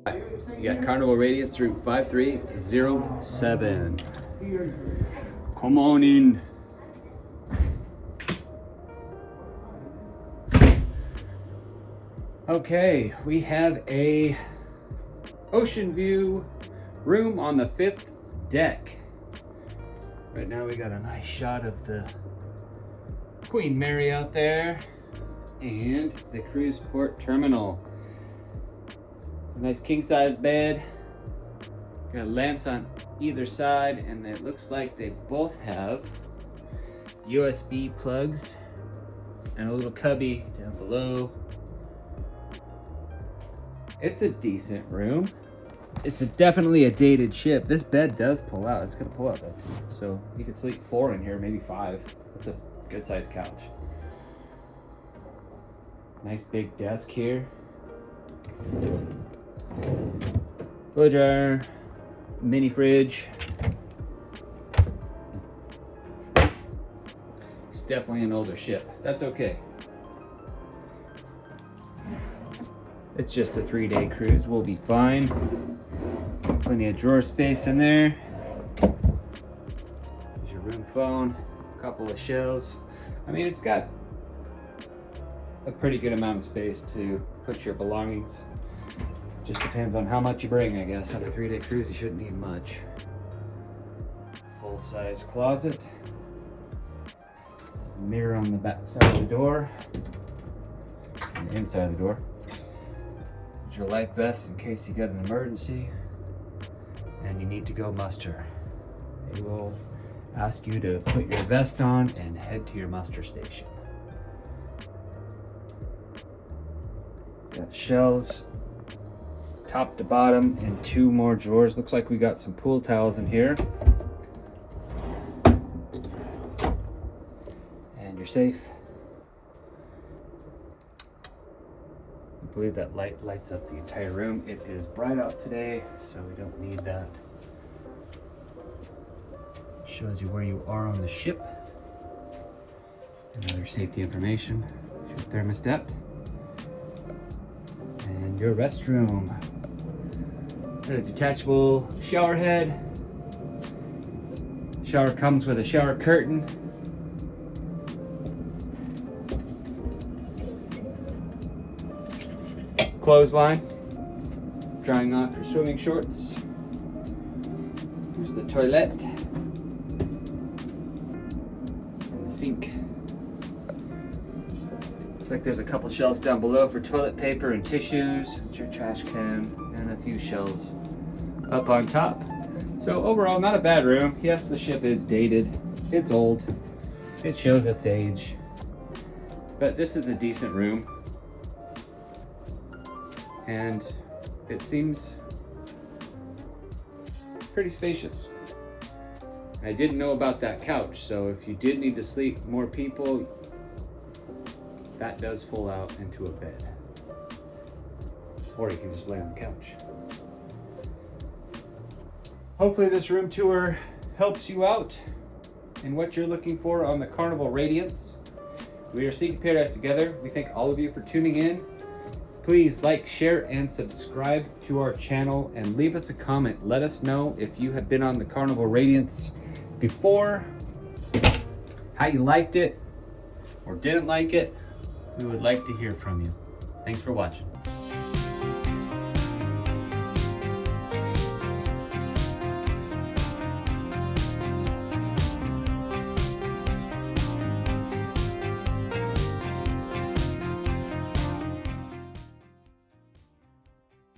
You got Carnival Radiance route 5307. Come on in. Okay, we have a ocean view room on the 5th deck. Right now we got a nice shot of the Queen Mary out there and the cruise port terminal. A nice king size bed. Got lamps on either side, and it looks like they both have USB plugs and a little cubby down below. It's a decent room. It's definitely a dated ship. This bed does pull out. It's gonna pull out that too. So you could sleep 4 in here, maybe 5. That's a good sized couch. Nice big desk here. Blow dryer, mini fridge. It's definitely an older ship. That's okay. It's just a 3-day cruise. We'll be fine. Plenty of drawer space in there. There's your room phone, a couple of shelves. I mean, it's got a pretty good amount of space to put your belongings. Just depends on how much you bring, I guess. On a 3-day cruise, you shouldn't need much. Full-size closet. Mirror on the back side of the door. On the inside of the door. There's your life vest in case you got an emergency and you need to go muster. They will ask you to put your vest on and head to your muster station. Got shelves top to bottom and 2 more drawers. Looks like we got some pool towels in here. And your safe. I believe that light lights up the entire room. It is bright out today, so we don't need that. Shows you where you are on the ship. And other safety information. Your thermostat. And your restroom. Got a detachable shower head. Shower comes with a shower curtain. Clothesline. Drying off your swimming shorts. Here's the toilet. And the sink. Looks like there's a couple shelves down below for toilet paper and tissues. It's your trash can and a few shelves up on top. So overall, not a bad room. Yes, the ship is dated. It's old. It shows its age. But this is a decent room. And it seems pretty spacious. I didn't know about that couch, so if you did need to sleep more people, that does full out into a bed. Or you can just lay on the couch. Hopefully this room tour helps you out in what you're looking for on the Carnival Radiance. We are seeking paradise together. We thank all of you for tuning in. Please like, share, and subscribe to our channel and leave us a comment. Let us know if you have been on the Carnival Radiance before, how you liked it or didn't like it. We would like to hear from you. Thanks for watching.